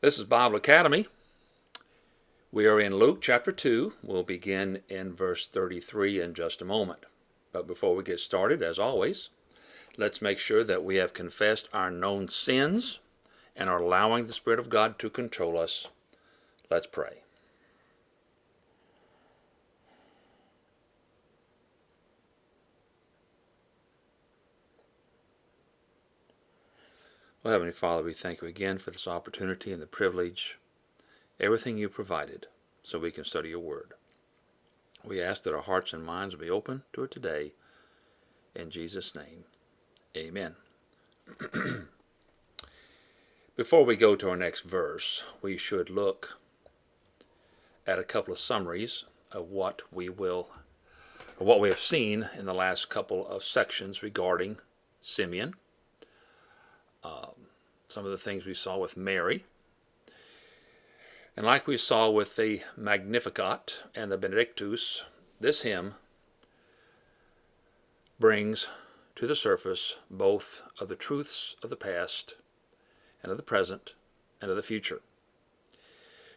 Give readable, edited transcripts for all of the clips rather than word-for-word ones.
This is Bible Academy. We are in Luke chapter 2. We'll begin in verse 33 in just a moment. But before we get started, as always, let's make sure that we have confessed our known sins and are allowing the Spirit of God to control us. Let's pray. Well, Heavenly Father, we thank you again for this opportunity and the privilege, everything you provided, so we can study your word. We ask that our hearts and minds will be open to it today. In Jesus' name, amen. Before we go to our next verse, we should look at a couple of summaries of what we have seen in the last couple of sections regarding Simeon. Some of the things we saw with Mary. And like we saw with the Magnificat and the Benedictus, this hymn brings to the surface both of the truths of the past and of the present and of the future.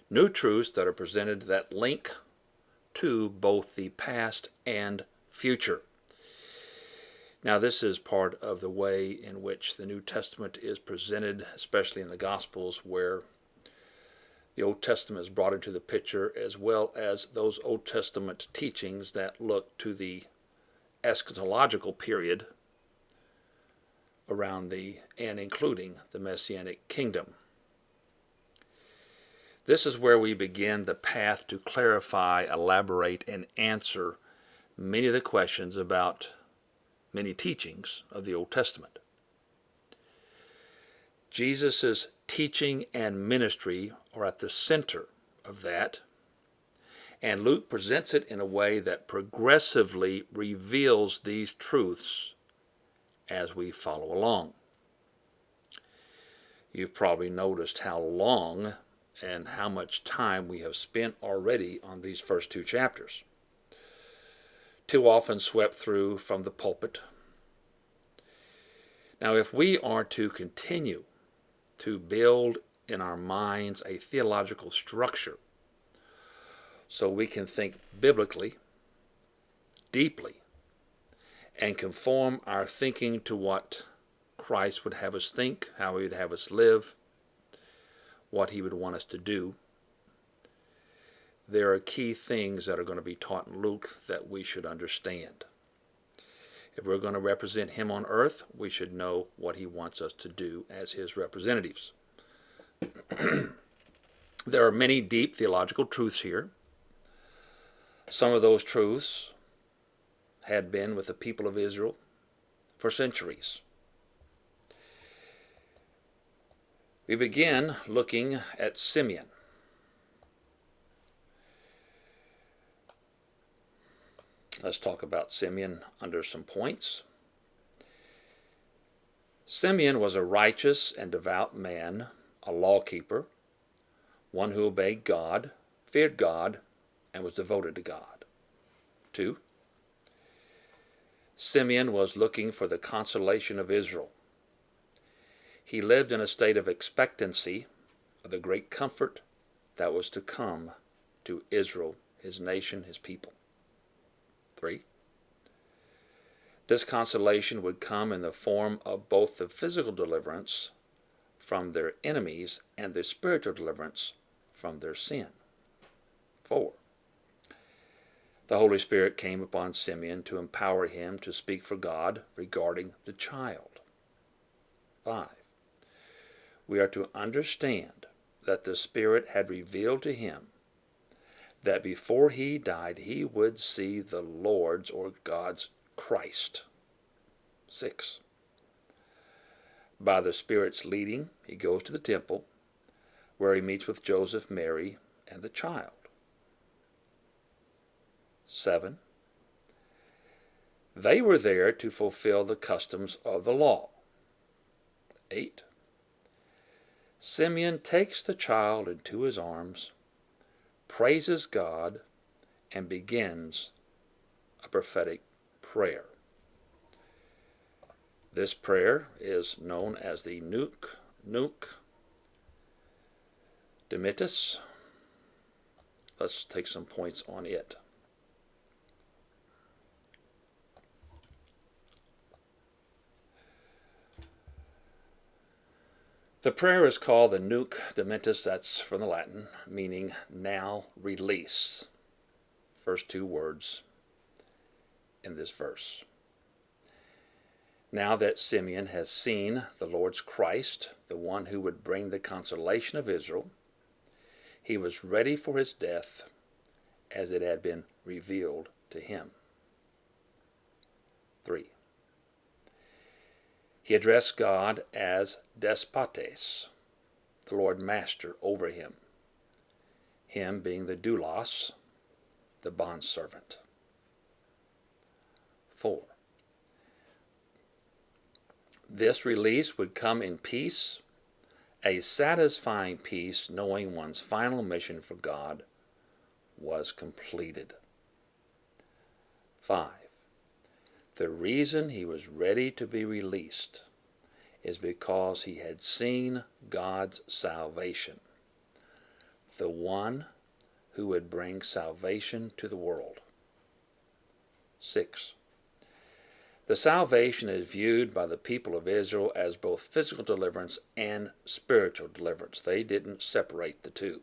New truths that are presented that link to both the past and future. Now, this is part of the way in which the New Testament is presented, especially in the Gospels, where the Old Testament is brought into the picture, as well as those Old Testament teachings that look to the eschatological period around and including the Messianic kingdom. This is where we begin the path to clarify, elaborate, and answer many of the questions about many teachings of the Old Testament. Jesus' teaching and ministry are at the center of that, and Luke presents it in a way that progressively reveals these truths as we follow along. You've probably noticed how long and how much time we have spent already on these first two chapters. Too often swept through from the pulpit. Now, if we are to continue to build in our minds a theological structure so we can think biblically, deeply, and conform our thinking to what Christ would have us think, how he would have us live, what he would want us to do, there are key things that are going to be taught in Luke that we should understand. If we're going to represent him on earth, we should know what he wants us to do as his representatives. There are many deep theological truths here. Some of those truths had been with the people of Israel for centuries. We begin looking at Simeon. Let's talk about Simeon under some points. Simeon was a righteous and devout man, a lawkeeper, one who obeyed God, feared God, and was devoted to God. 2. Simeon was looking for the consolation of Israel. He lived in a state of expectancy of the great comfort that was to come to Israel, his nation, his people. 3. This consolation would come in the form of both the physical deliverance from their enemies and the spiritual deliverance from their sin. 4. The Holy Spirit came upon Simeon to empower him to speak for God regarding the child. 5. We are to understand that the Spirit had revealed to him that before he died, he would see the Lord's or God's Christ. 6. By the Spirit's leading, he goes to the temple, where he meets with Joseph, Mary, and the child. 7. They were there to fulfill the customs of the law. 8. Simeon takes the child into his arms, praises God, and begins a prophetic prayer. This prayer is known as the Nunc Dimittis. Let's take some points on it. The prayer is called the Nunc Dimittis, that's from the Latin, meaning now release. First two words in this verse. Now that Simeon has seen the Lord's Christ, the one who would bring the consolation of Israel, he was ready for his death as it had been revealed to him. 3. He addressed God as despotes, the Lord Master over him, him being the doulos, the bondservant. 4. This release would come in peace, a satisfying peace, knowing one's final mission for God was completed. 5. The reason he was ready to be released is because he had seen God's salvation, the one who would bring salvation to the world. 6. The salvation is viewed by the people of Israel as both physical deliverance and spiritual deliverance. They didn't separate the two.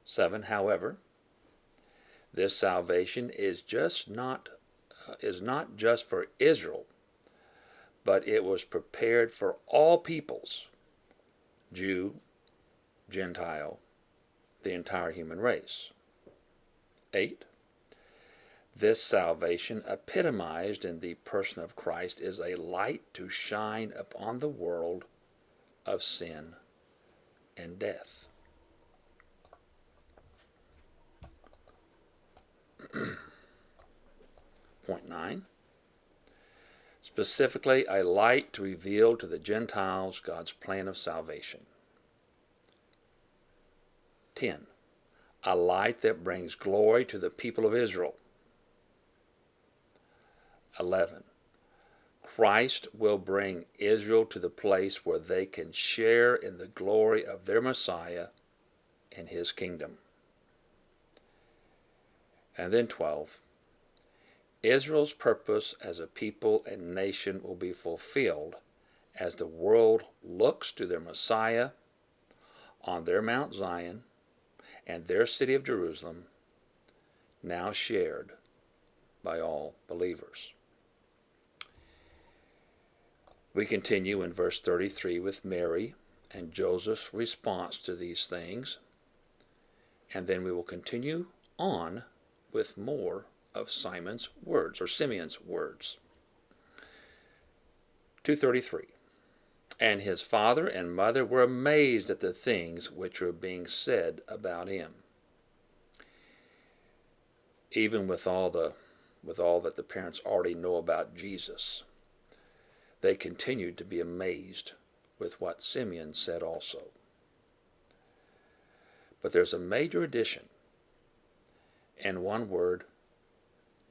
7. However, this salvation is not just for Israel, but it was prepared for all peoples, Jew, Gentile, the entire human race. 8. This salvation, epitomized in the person of Christ, is a light to shine upon the world of sin and death. Point 9. Specifically, a light to reveal to the Gentiles God's plan of salvation. 10. A light that brings glory to the people of Israel. 11. Christ will bring Israel to the place where they can share in the glory of their Messiah and his kingdom. And then 12. Israel's purpose as a people and nation will be fulfilled as the world looks to their Messiah on their Mount Zion and their city of Jerusalem, now shared by all believers. We continue in verse 33 with Mary and Joseph's response to these things, and then we will continue on with more of Simeon's words. 2:33. And his father and mother were amazed at the things which were being said about him. Even with all that the parents already know about Jesus, they continued to be amazed with what Simeon said also. But there's a major addition, and one word: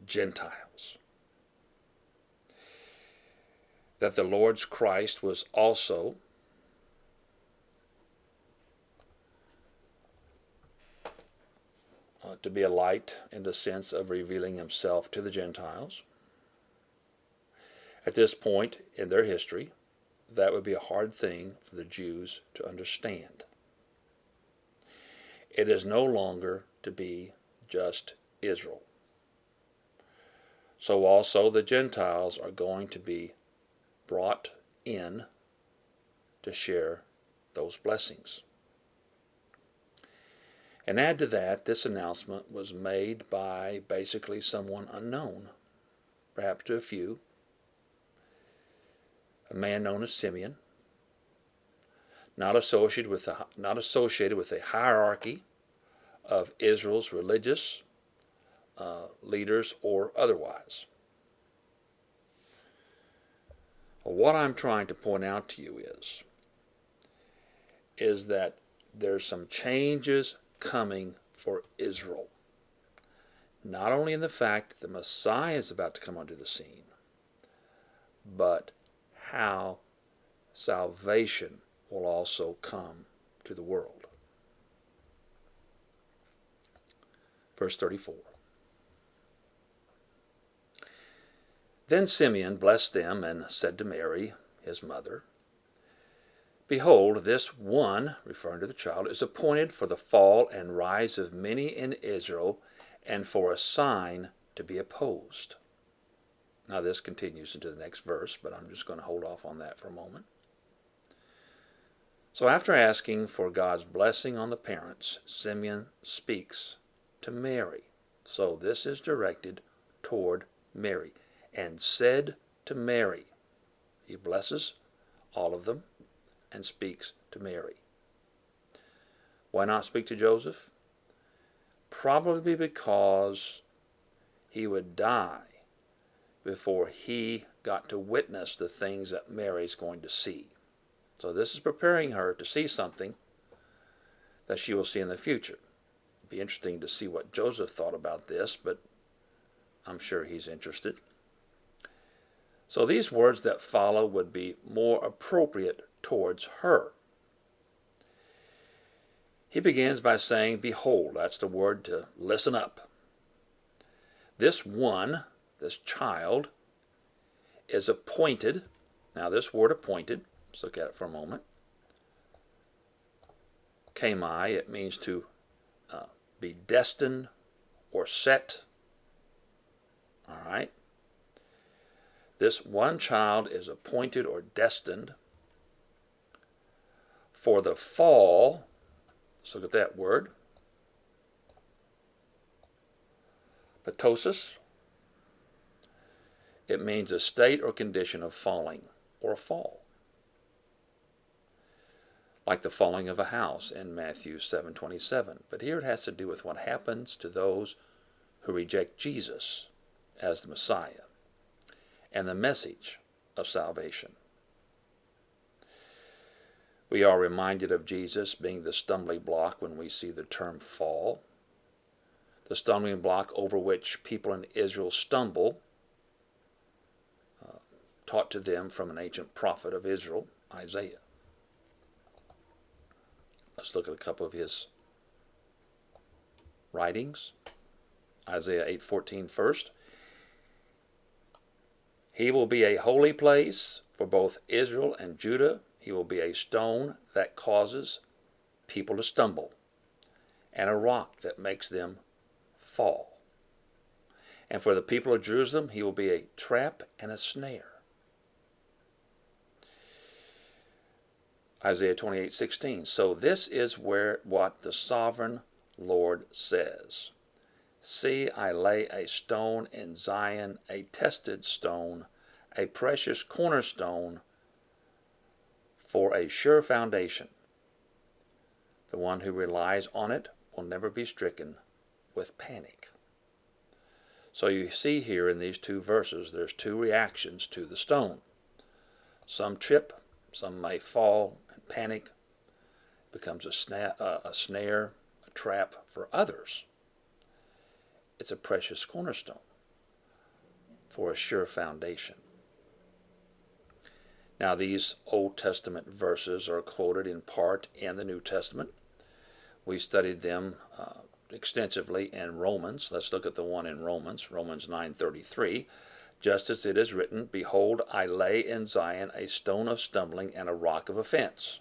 Gentiles. That the Lord's Christ was also to be a light in the sense of revealing himself to the Gentiles. At this point in their history, that would be a hard thing for the Jews to understand. It is no longer to be just Israel. So also the Gentiles are going to be brought in to share those blessings. And add to that, this announcement was made by basically someone unknown, perhaps to a few, a man known as Simeon, not associated with a hierarchy of Israel's religious leaders or otherwise. What I'm trying to point out to you is that there's some changes coming for Israel. Not only in the fact that the Messiah is about to come onto the scene, but how salvation will also come to to the world. Verse 34. Then Simeon blessed them and said to Mary, his mother, Behold, this one, referring to the child, is appointed for the fall and rise of many in Israel, and for a sign to be opposed. Now this continues into the next verse, but I'm just going to hold off on that for a moment. So after asking for God's blessing on the parents, Simeon speaks to Mary. So this is directed toward Mary. And said to Mary. He blesses all of them and speaks to Mary. Why not speak to Joseph? Probably because he would die before he got to witness the things that Mary's going to see. So this is preparing her to see something that she will see in the future. It'd be interesting to see what Joseph thought about this, but I'm sure he's interested. So these words that follow would be more appropriate towards her. He begins by saying, Behold, that's the word to listen up. This one, this child, is appointed. Now this word appointed, let's look at it for a moment. Kamai, it means to be destined or set. All right. This one child is appointed or destined for the fall. Let's look at that word. Ptosis. It means a state or condition of falling or fall. Like the falling of a house in Matthew 7:27. But here it has to do with what happens to those who reject Jesus as the Messiah and the message of salvation. We are reminded of Jesus being the stumbling block when we see the term fall. The stumbling block over which people in Israel stumble, taught to them from an ancient prophet of Israel, Isaiah. Let's look at a couple of his writings. Isaiah 8:14 first. He will be a holy place for both Israel and Judah. He will be a stone that causes people to stumble, and a rock that makes them fall. And for the people of Jerusalem, he will be a trap and a snare. Isaiah 28:16. So this is what the sovereign Lord says. See, I lay a stone in Zion, a tested stone, a precious cornerstone for a sure foundation. The one who relies on it will never be stricken with panic. So you see here in these two verses, there's two reactions to the stone. Some trip, some may fall and panic. It becomes a snare, a trap for others. It's a precious cornerstone for a sure foundation. Now these Old Testament verses are quoted in part in the New Testament. We studied them extensively in Romans. Let's look at the one in Romans 9:33. Just as it is written, Behold, I lay in Zion a stone of stumbling and a rock of offense,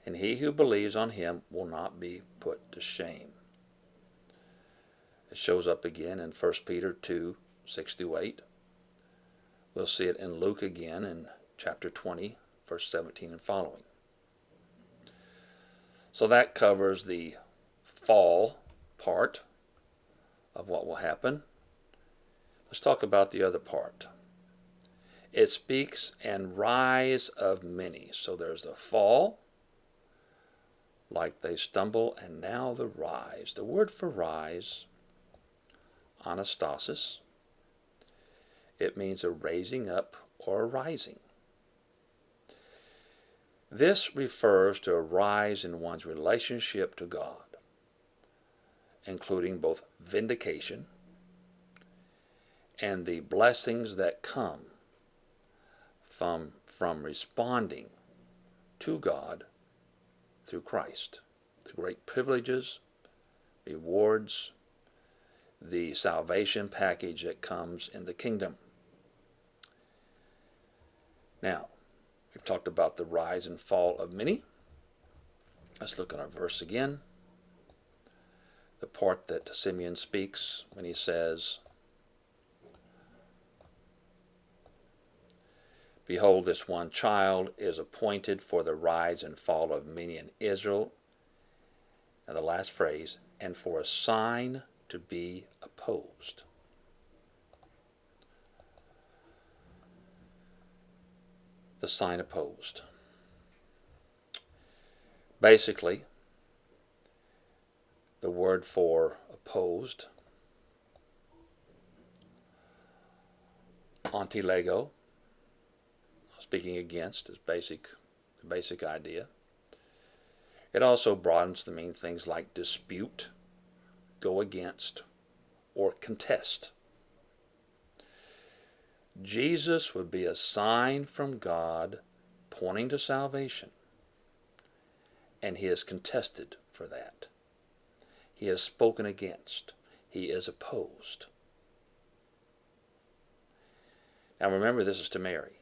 and he who believes on him will not be put to shame. It shows up again in 1 Peter 2:6-8. We'll see it in Luke again in chapter 20, verse 17 and following. So that covers the fall part of what will happen. Let's talk about the other part. It speaks and rise of many. So there's the fall, like they stumble, and now the rise. The word for rise, anastasis, it means a raising up or a rising. This refers to a rise in one's relationship to God, including both vindication and the blessings that come from responding to God through Christ. The great privileges, rewards, the salvation package that comes in the kingdom. Now, we've talked about the rise and fall of many. Let's look at our verse again. The part that Simeon speaks when he says, "Behold, this one child is appointed for the rise and fall of many in Israel." And the last phrase, "and for a sign to be opposed." The sign opposed. Basically, the word for opposed, antilego, speaking against, is the basic idea. It also broadens to mean things like dispute, go against, or contest. Jesus would be a sign from God pointing to salvation, and he is contested for that. He is spoken against. He is opposed. Now remember, this is to Mary.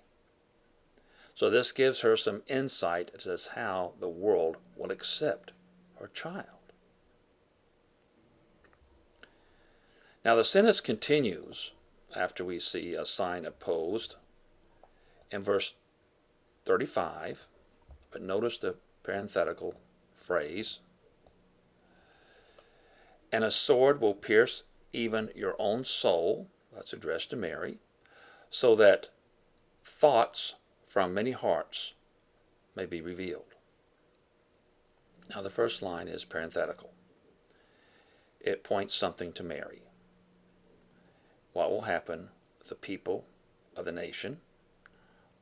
So this gives her some insight as to how the world will accept her child. Now the sentence continues after we see a sign opposed in verse 35, but notice the parenthetical phrase, "And a sword will pierce even your own soul," that's addressed to Mary, "so that thoughts from many hearts may be revealed." Now the first line is parenthetical. It points something to Mary. What will happen with the people of the nation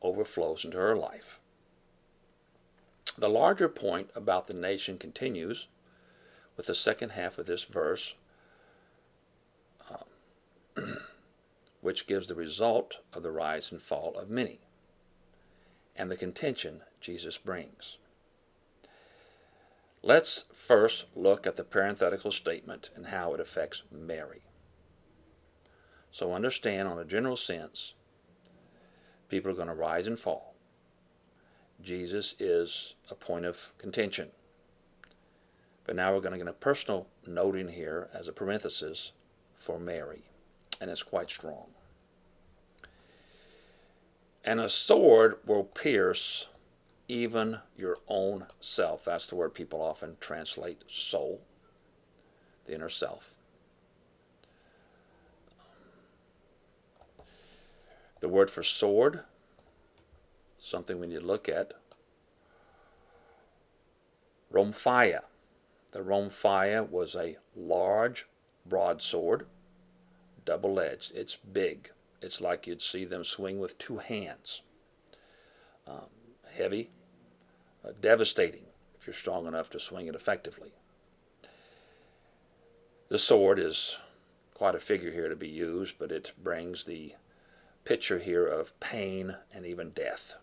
overflows into her life. The larger point about the nation continues with the second half of this verse, which gives the result of the rise and fall of many, and the contention Jesus brings. Let's first look at the parenthetical statement and how it affects Mary. So understand, on a general sense, people are going to rise and fall. Jesus is a point of contention. But now we're going to get a personal note in here as a parenthesis for Mary, and it's quite strong. "And a sword will pierce even your own self." That's the word people often translate soul, the inner self. The word for sword, something we need to look at. Rhomphaia. The rhomphaia was a large broadsword, double-edged. It's big. It's like you'd see them swing with two hands. Heavy, devastating if you're strong enough to swing it effectively. The sword is quite a figure here to be used, but it brings the picture here of pain and even death.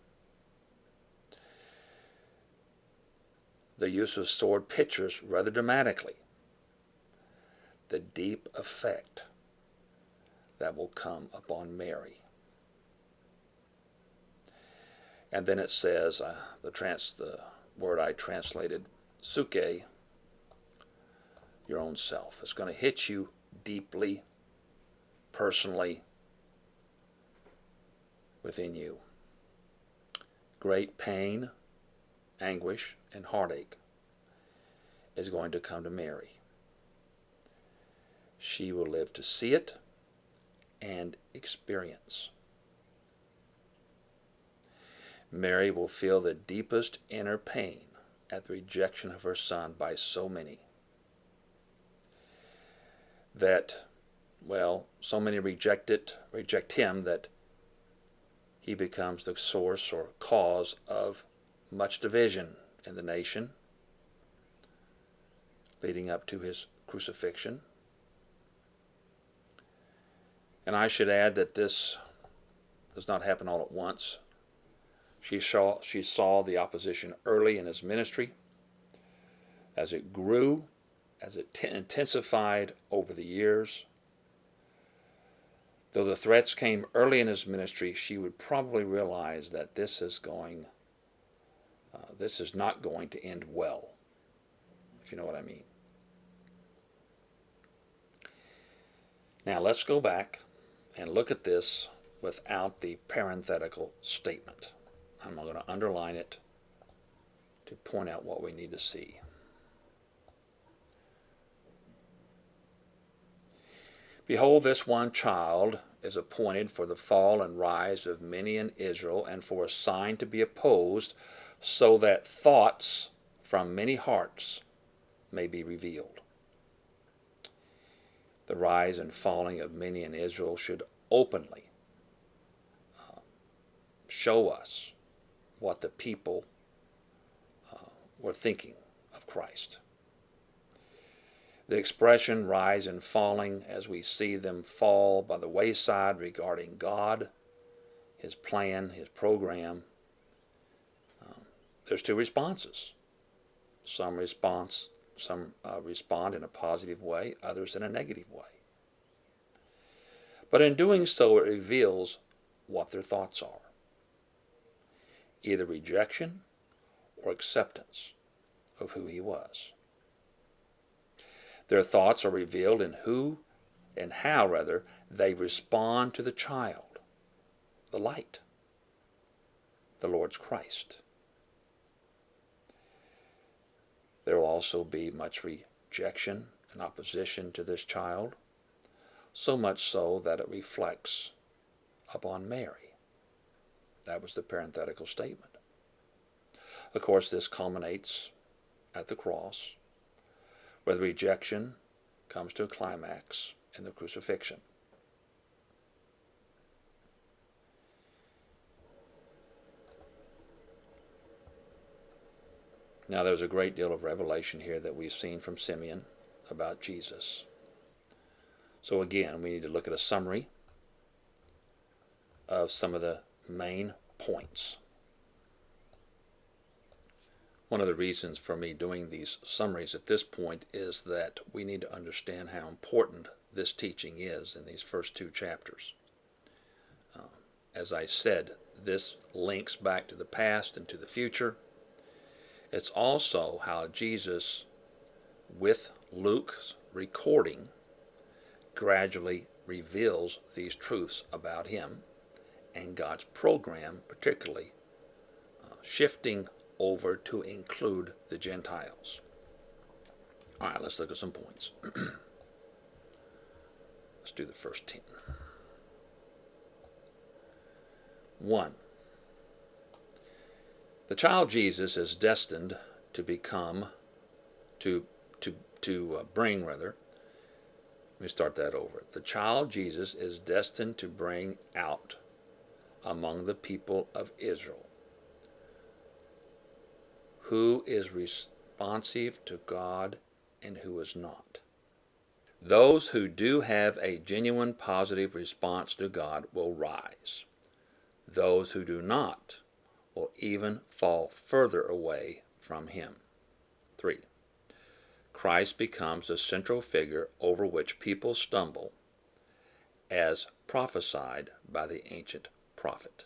The use of sword pictures rather dramatically the deep effect that will come upon Mary. And then it says, the word I translated, suke, your own self. It's going to hit you deeply, personally, within you. Great pain, anguish, and heartache is going to come to Mary. She will live to see it and experience. Mary will feel the deepest inner pain at the rejection of her son by so many. That, so many reject him that he becomes the source or cause of much division in the nation, leading up to his crucifixion. And I should add that this does not happen all at once. She saw the opposition early in his ministry. as it grew, as it intensified over the years. Though the threats came early in his ministry, she would probably realize that this is not going to end well, if you know what I mean. Now let's go back and look at this without the parenthetical statement. I'm going to underline it to point out what we need to see. Behold, this one child is appointed for the fall and rise of many in Israel, and for a sign to be opposed, so that thoughts from many hearts may be revealed. The rise and falling of many in Israel should openly show us what the people were thinking of Christ. The expression rise and falling, as we see them fall by the wayside regarding God, His plan, His program, there's two responses. Some respond in a positive way, others in a negative way. But in doing so, it reveals what their thoughts are. Either rejection or acceptance of who He was. Their thoughts are revealed in how they respond to the child, the light, the Lord's Christ. There will also be much rejection and opposition to this child, so much so that it reflects upon Mary. That was the parenthetical statement. Of course, this culminates at the cross, where the rejection comes to a climax in the crucifixion. Now, there's a great deal of revelation here that we've seen from Simeon about Jesus. So again, we need to look at a summary of some of the main points. One of the reasons for me doing these summaries at this point is that we need to understand how important this teaching is in these first two chapters. As I said, this links back to the past and to the future. It's also how Jesus, with Luke's recording, gradually reveals these truths about Him and God's program, particularly shifting over to include the Gentiles. All right, let's look at some points. Let's do the first 10. 1. The child Jesus is destined to bring. Let me start that over. The child Jesus is destined to bring out among the people of Israel who is responsive to God and who is not. Those who do have a genuine positive response to God will rise. Those who do not will even fall further away from Him. 3. Christ becomes a central figure over which people stumble, as prophesied by the ancient prophet.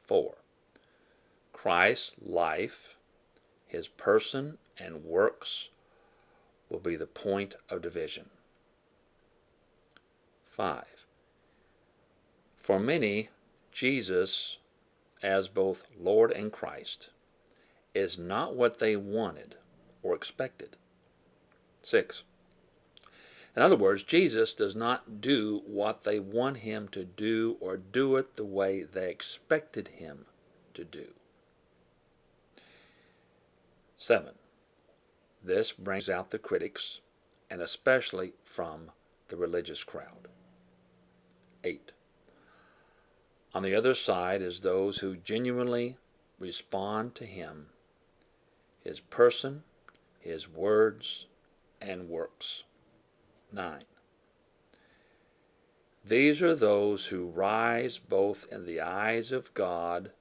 4. Christ's life, His person and works will be the point of division. 5. For many, Jesus, as both Lord and Christ, is not what they wanted or expected. 6. In other words, Jesus does not do what they want Him to do or do it the way they expected Him to do. 7. This brings out the critics, and especially from the religious crowd. 8. On the other side is those who genuinely respond to Him, His person, His words, and works. 9. These are those who rise both in the eyes of God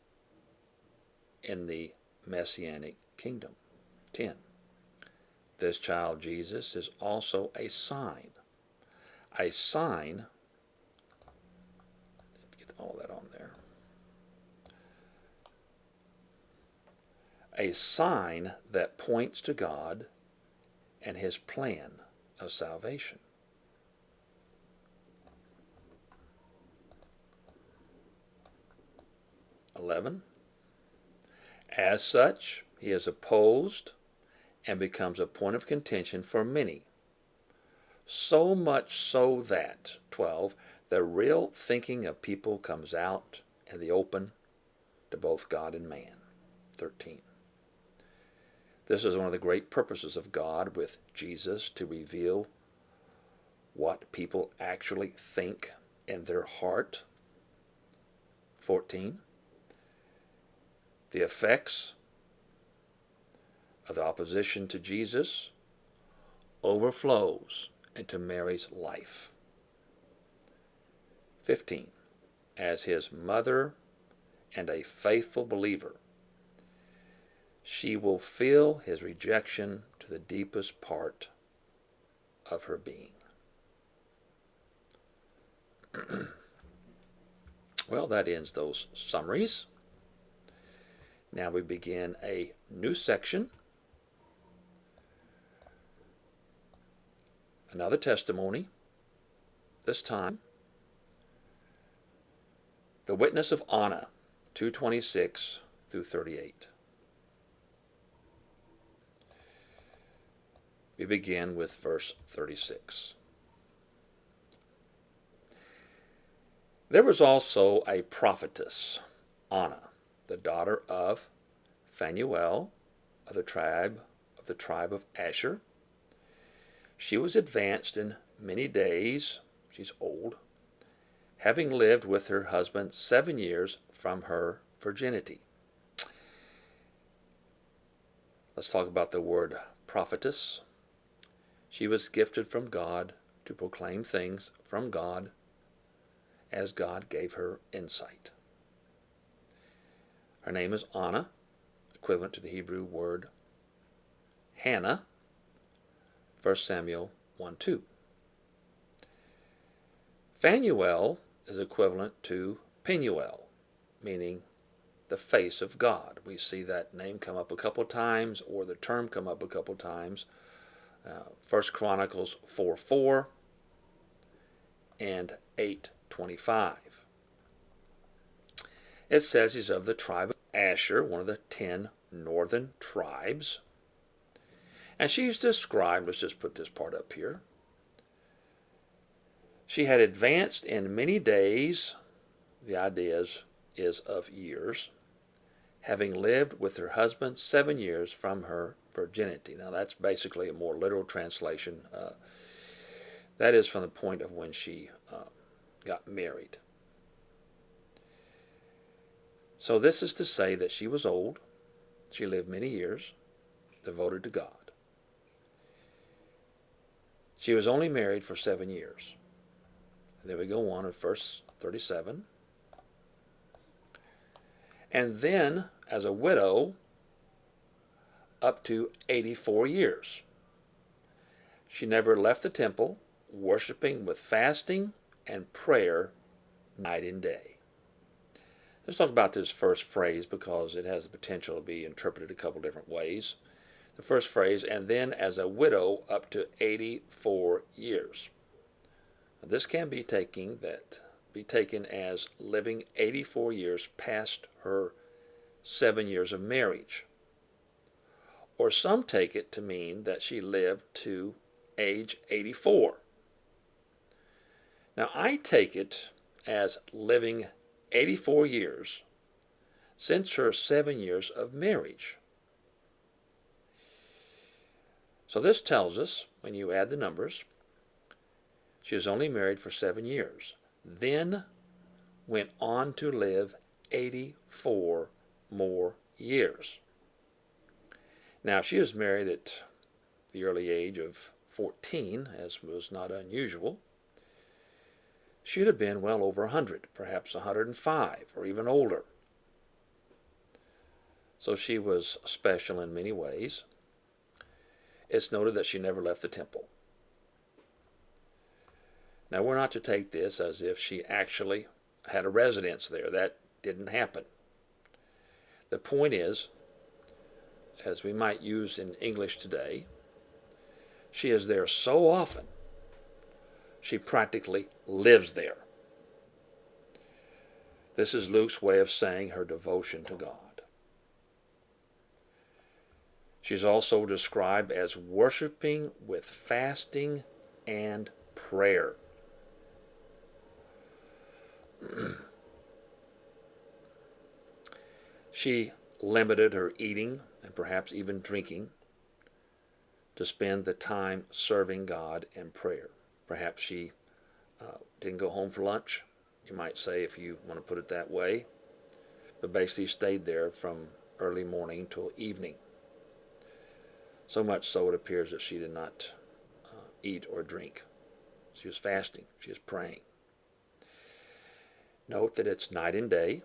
in the Messianic kingdom. 10. This child Jesus is also a sign. A sign, get all that on there. A sign that points to God and his plan of salvation. As such, he is opposed and becomes a point of contention for many. So much so that, 12, the real thinking of people comes out in the open to both God and man. 13. This is one of the great purposes of God with Jesus, to reveal what people actually think in their heart. 14. The effects of the opposition to Jesus overflows into Mary's life. 15. As his mother and a faithful believer, she will feel his rejection to the deepest part of her being. Well, that ends those summaries. Now we begin a new section. Another testimony. This time, the witness of Anna, 2:26 through 38. We begin with verse 36. There was also a prophetess, Anna, the daughter of Phanuel of the tribe of Asher. She was advanced in many days, she's old, having lived with her husband 7 years from her virginity. Let's talk about the word prophetess. She was gifted from God to proclaim things from God as God gave her insight. Her name is Anna, equivalent to the Hebrew word Hannah, 1 Samuel 1:2. Phanuel is equivalent to Penuel, meaning the face of God. We see that name come up a couple times, or the term come up a couple times. 1 Chronicles 4:4 and 8:25. It says he's of the tribe of Asher, one of the 10 northern tribes. And she's described, let's just put this part up here. She had advanced in many days, the idea is of years, having lived with her husband 7 years from her virginity. Now that's basically a more literal translation. That is from the point of when she got married. So this is to say that she was old. She lived many years, devoted to God. She was only married for 7 years. And then we go on in verse 37. And then, as a widow, up to 84 years. She never left the temple, worshiping with fasting and prayer night and day. Let's talk about this first phrase because it has the potential to be interpreted a couple different ways. The first phrase, and then as a widow up to 84 years. Now, this can be taken as living 84 years past her 7 years of marriage. Or some take it to mean that she lived to age 84. Now I take it as living 84 years since her 7 years of marriage. So this tells us, when you add the numbers, she was only married for 7 years, then went on to live 84 more years. Now, she was married at the early age of 14, as was not unusual. She'd have been well over 100, perhaps 105, or even older. So she was special in many ways. it's noted that she never left the temple. Now, we're not to take this as if she actually had a residence there. That didn't happen. The point is, as we might use in English today, she is there so often, she practically lives there. This is Luke's way of saying her devotion to God. She's also described as worshiping with fasting and prayer. She limited her eating and perhaps even drinking to spend the time serving God in prayer. Perhaps she didn't go home for lunch, you might say, if you want to put it that way, but basically stayed there from early morning till evening. So much so it appears that she did not eat or drink. She was fasting. She was praying. Note that it's night and day.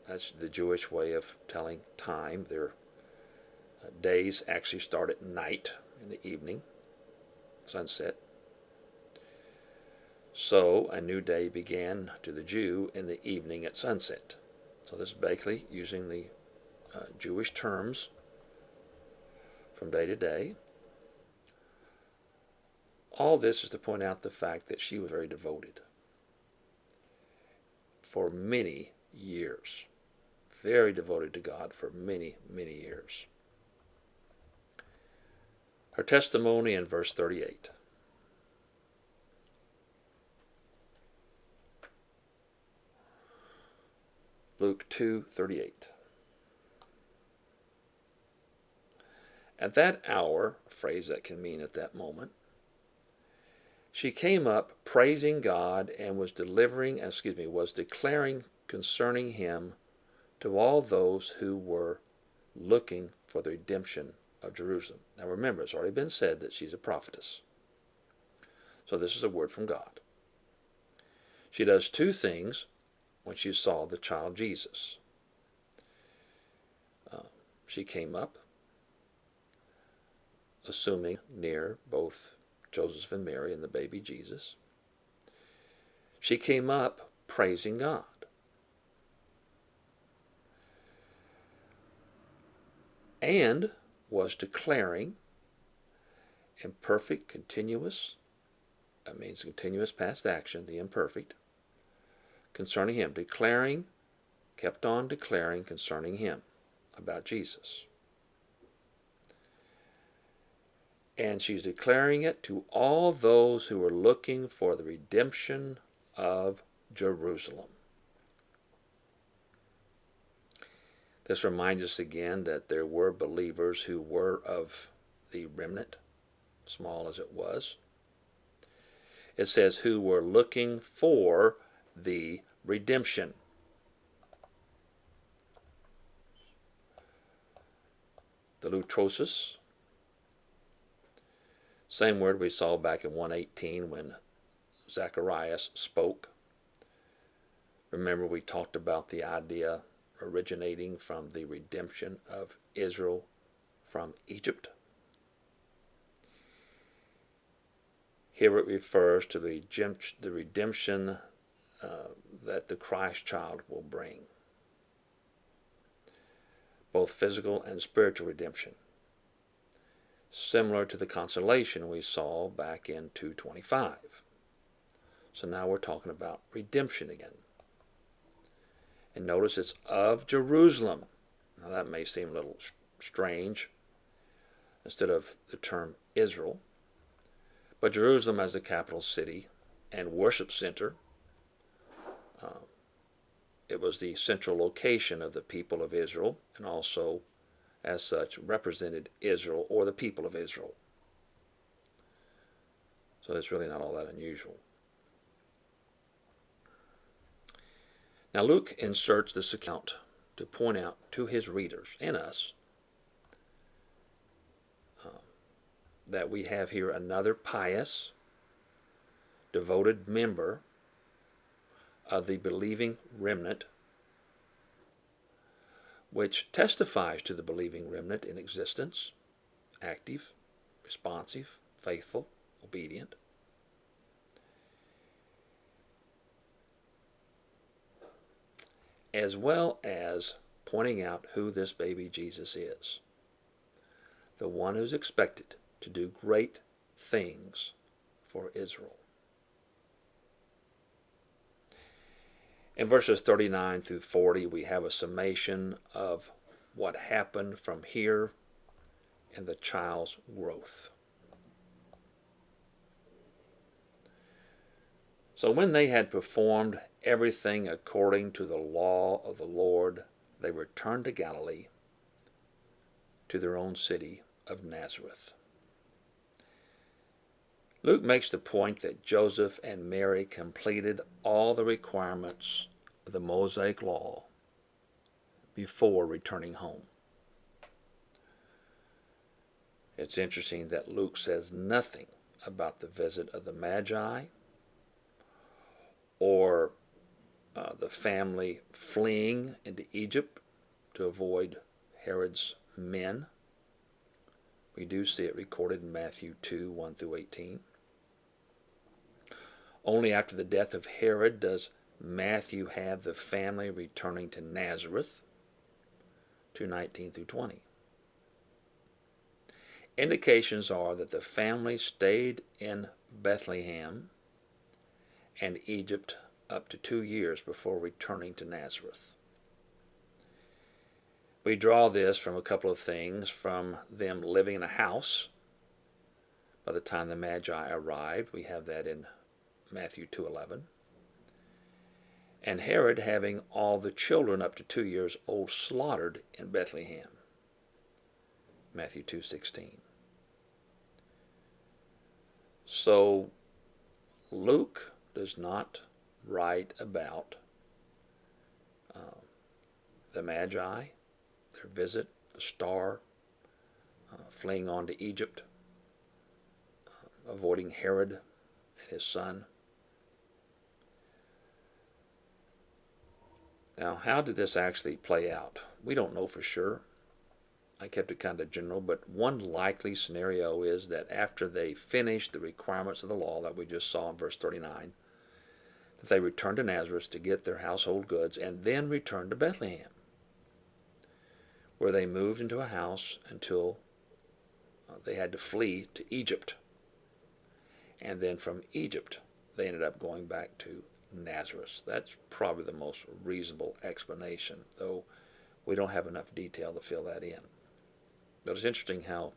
That's the Jewish way of telling time. Their days actually start at night in the evening, sunset. So a new day began to the Jew in the evening at sunset. So this is basically using the Jewish terms from day to day. All this is to point out the fact that she was very devoted for many years. Very devoted to God for many, many years. Her testimony in verse 38. Luke 2:38. At that hour, a phrase that can mean at that moment, she came up praising God and was declaring concerning him to all those who were looking for the redemption of Jerusalem. Now remember, it's already been said that she's a prophetess. So this is a word from God. She does two things when she saw the child Jesus. She came up, assuming near both Joseph and Mary and the baby Jesus. She came up praising God. And was declaring imperfect, continuous, that means continuous past action, the imperfect, concerning him. Kept on declaring concerning him, about Jesus. And she's declaring it to all those who are looking for the redemption of Jerusalem. This reminds us again that there were believers who were of the remnant, small as it was. It says who were looking for the redemption. The lutrosis, same word we saw back in 1:18 when Zacharias spoke. Remember, we talked about the idea originating from the redemption of Israel from Egypt. Here it refers to the redemption that the Christ child will bring, both physical and spiritual redemption, similar to the consolation we saw back in 2:25. So now we're talking about redemption again. And notice it's of Jerusalem. Now that may seem a little strange instead of the term Israel. But Jerusalem as the capital city and worship center, it was the central location of the people of Israel, and also as such represented Israel or the people of Israel. So it's really not all that unusual. Now Luke inserts this account to point out to his readers and us that we have here another pious, devoted member of the believing remnant, which testifies to the believing remnant in existence, active, responsive, faithful, obedient. As well as pointing out who this baby Jesus is, the one who's expected to do great things for Israel. In verses 39 through 40, we have a summation of what happened from here in the child's growth. So when they had performed everything according to the law of the Lord, they returned to Galilee, to their own city of Nazareth. Luke makes the point that Joseph and Mary completed all the requirements of the Mosaic law before returning home. It's interesting that Luke says nothing about the visit of the Magi or the family fleeing into Egypt to avoid Herod's men. We do see it recorded in Matthew 2, 1 through 18. Only after the death of Herod does Matthew have the family returning to Nazareth, 2:19 through 20. Indications are that the family stayed in Bethlehem and Egypt up to 2 years before returning to Nazareth. We draw this from a couple of things, from them living in a house by the time the Magi arrived. We have that in Matthew 2:11. And Herod having all the children up to 2 years old slaughtered in Bethlehem, Matthew 2:16. So Luke does not write about the Magi, their visit, the star, fleeing on to Egypt, avoiding Herod and his son. Now, how did this actually play out? We don't know for sure. I kept it kind of general, but one likely scenario is that after they finished the requirements of the law that we just saw in verse 39, that they returned to Nazareth to get their household goods and then returned to Bethlehem, where they moved into a house until they had to flee to Egypt. And then from Egypt, they ended up going back to Nazareth. That's probably the most reasonable explanation, though we don't have enough detail to fill that in. But it's interesting how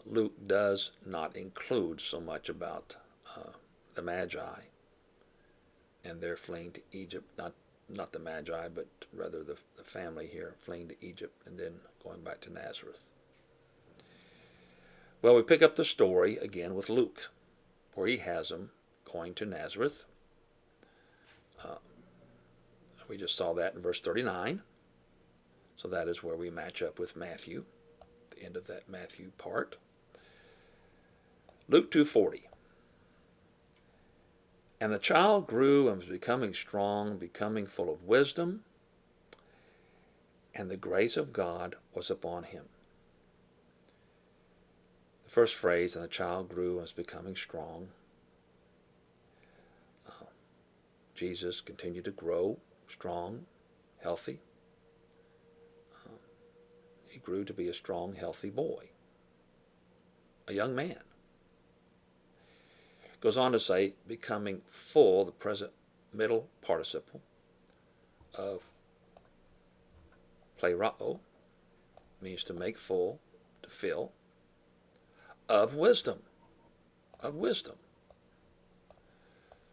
Luke does not include so much about the Magi and their fleeing to Egypt. Not the Magi, but rather the family here fleeing to Egypt and then going back to Nazareth. Well, we pick up the story again with Luke, where he has them going to Nazareth. We just saw that in verse 39. So that is where we match up with Matthew, the end of that Matthew part. Luke 2:40. And the child grew and was becoming strong, becoming full of wisdom, and the grace of God was upon him. The first phrase, and the child grew and was becoming strong. Jesus continued to grow, strong, healthy. He grew to be a strong, healthy boy, a young man. Goes on to say, becoming full, the present middle participle of plerao, means to make full, to fill, of wisdom. Of wisdom.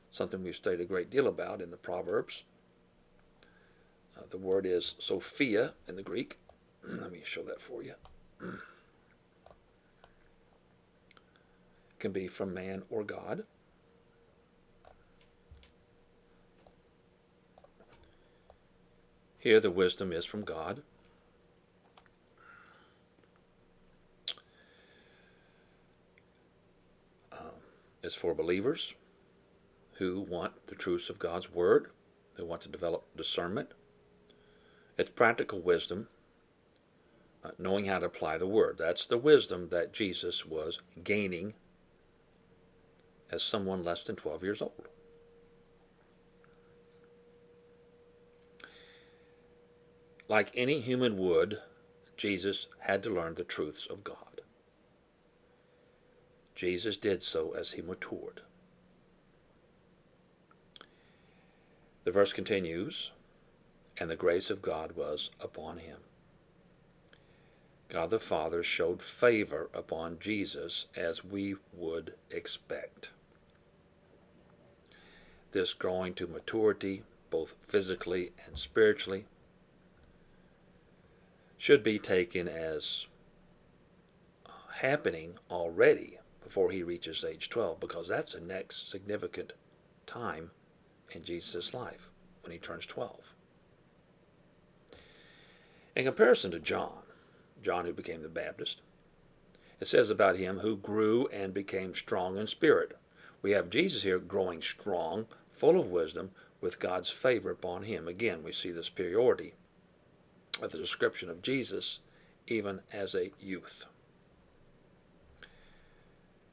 Something we've studied a great deal about in the Proverbs. The word is Sophia in the Greek. Let me show that for you. Can be from man or God. Here the wisdom is from God. It's for believers who want the truths of God's Word, who want to develop discernment. It's practical wisdom knowing how to apply the word. That's the wisdom that Jesus was gaining as someone less than 12 years old. Like any human would, Jesus had to learn the truths of God. Jesus did so as he matured. The verse continues, and the grace of God was upon him. God the Father showed favor upon Jesus as we would expect. This growing to maturity, both physically and spiritually, should be taken as happening already before he reaches age 12, because that's the next significant time in Jesus' life, when he turns 12. In comparison to John who became the Baptist, it says about him who grew and became strong in spirit. We have Jesus here growing strong, full of wisdom, with God's favor upon him. Again, we see the superiority of the description of Jesus even as a youth.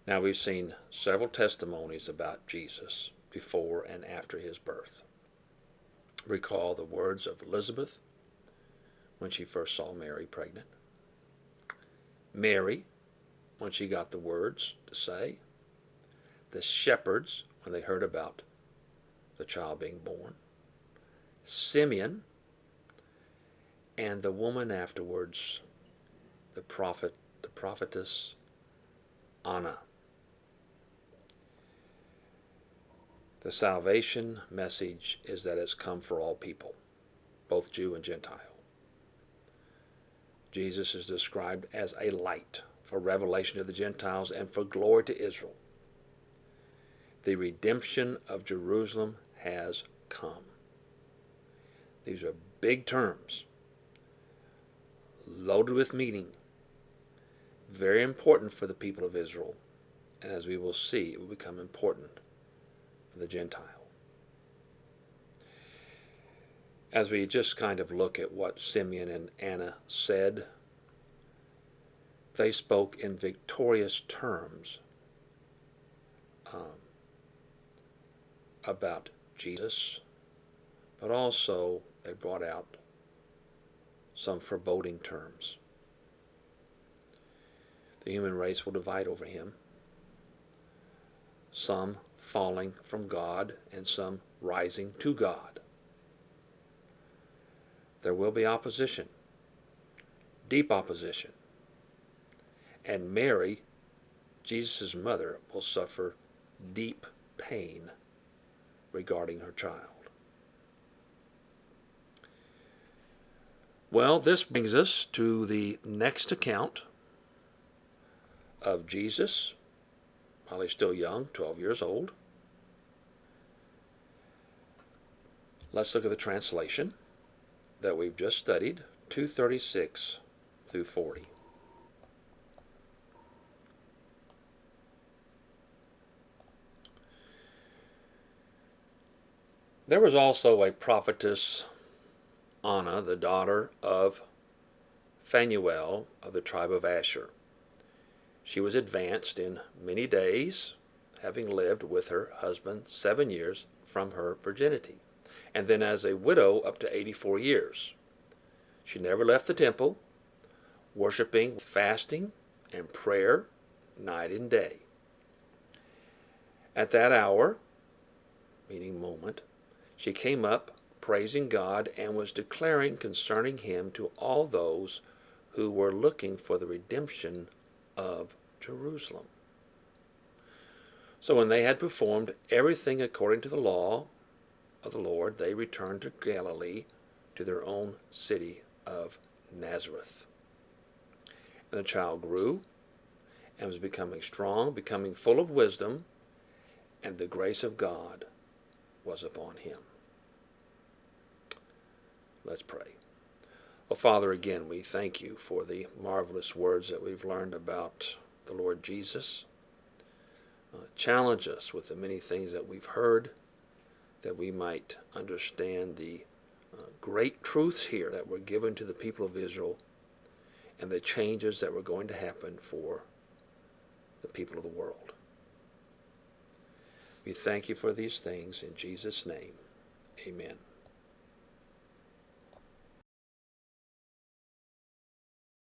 Now, we've seen several testimonies about Jesus before and after his birth. Recall the words of Elizabeth when she first saw Mary pregnant. Mary, when she got the words to say. The shepherds, when they heard about the child being born. Simeon, and the woman afterwards, the prophetess Anna. The salvation message is that it's come for all people, both Jew and Gentile. Jesus is described as a light for revelation to the Gentiles and for glory to Israel. The redemption of Jerusalem has come. These are big terms, loaded with meaning, very important for the people of Israel, and as we will see, it will become important for the Gentile. As we just kind of look at what Simeon and Anna said, they spoke in victorious terms about Jesus, but also they brought out some foreboding terms. The human race will divide over him, some falling from God and some rising to God. There will be opposition, deep opposition. And Mary, Jesus' mother, will suffer deep pain regarding her child. Well, this brings us to the next account of Jesus, while he's still young, 12 years old. Let's look at the translation that we've just studied, 236 through 40. There was also a prophetess, Anna, the daughter of Phanuel of the tribe of Asher. She was advanced in many days, having lived with her husband 7 years from her virginity, and then as a widow up to 84 years. She never left the temple, worshiping, fasting, and prayer night and day. At that hour, meaning moment, she came up praising God and was declaring concerning him to all those who were looking for the redemption of Jerusalem. So when they had performed everything according to the law of the Lord, they returned to Galilee, to their own city of Nazareth. And the child grew and was becoming strong, becoming full of wisdom, and the grace of God was upon him. Let's pray. Well, Father, again, we thank you for the marvelous words that we've learned about the Lord Jesus. Challenge us with the many things that we've heard, that we might understand the great truths here that were given to the people of Israel, and the changes that were going to happen for the people of the world. We thank you for these things in Jesus' name. Amen.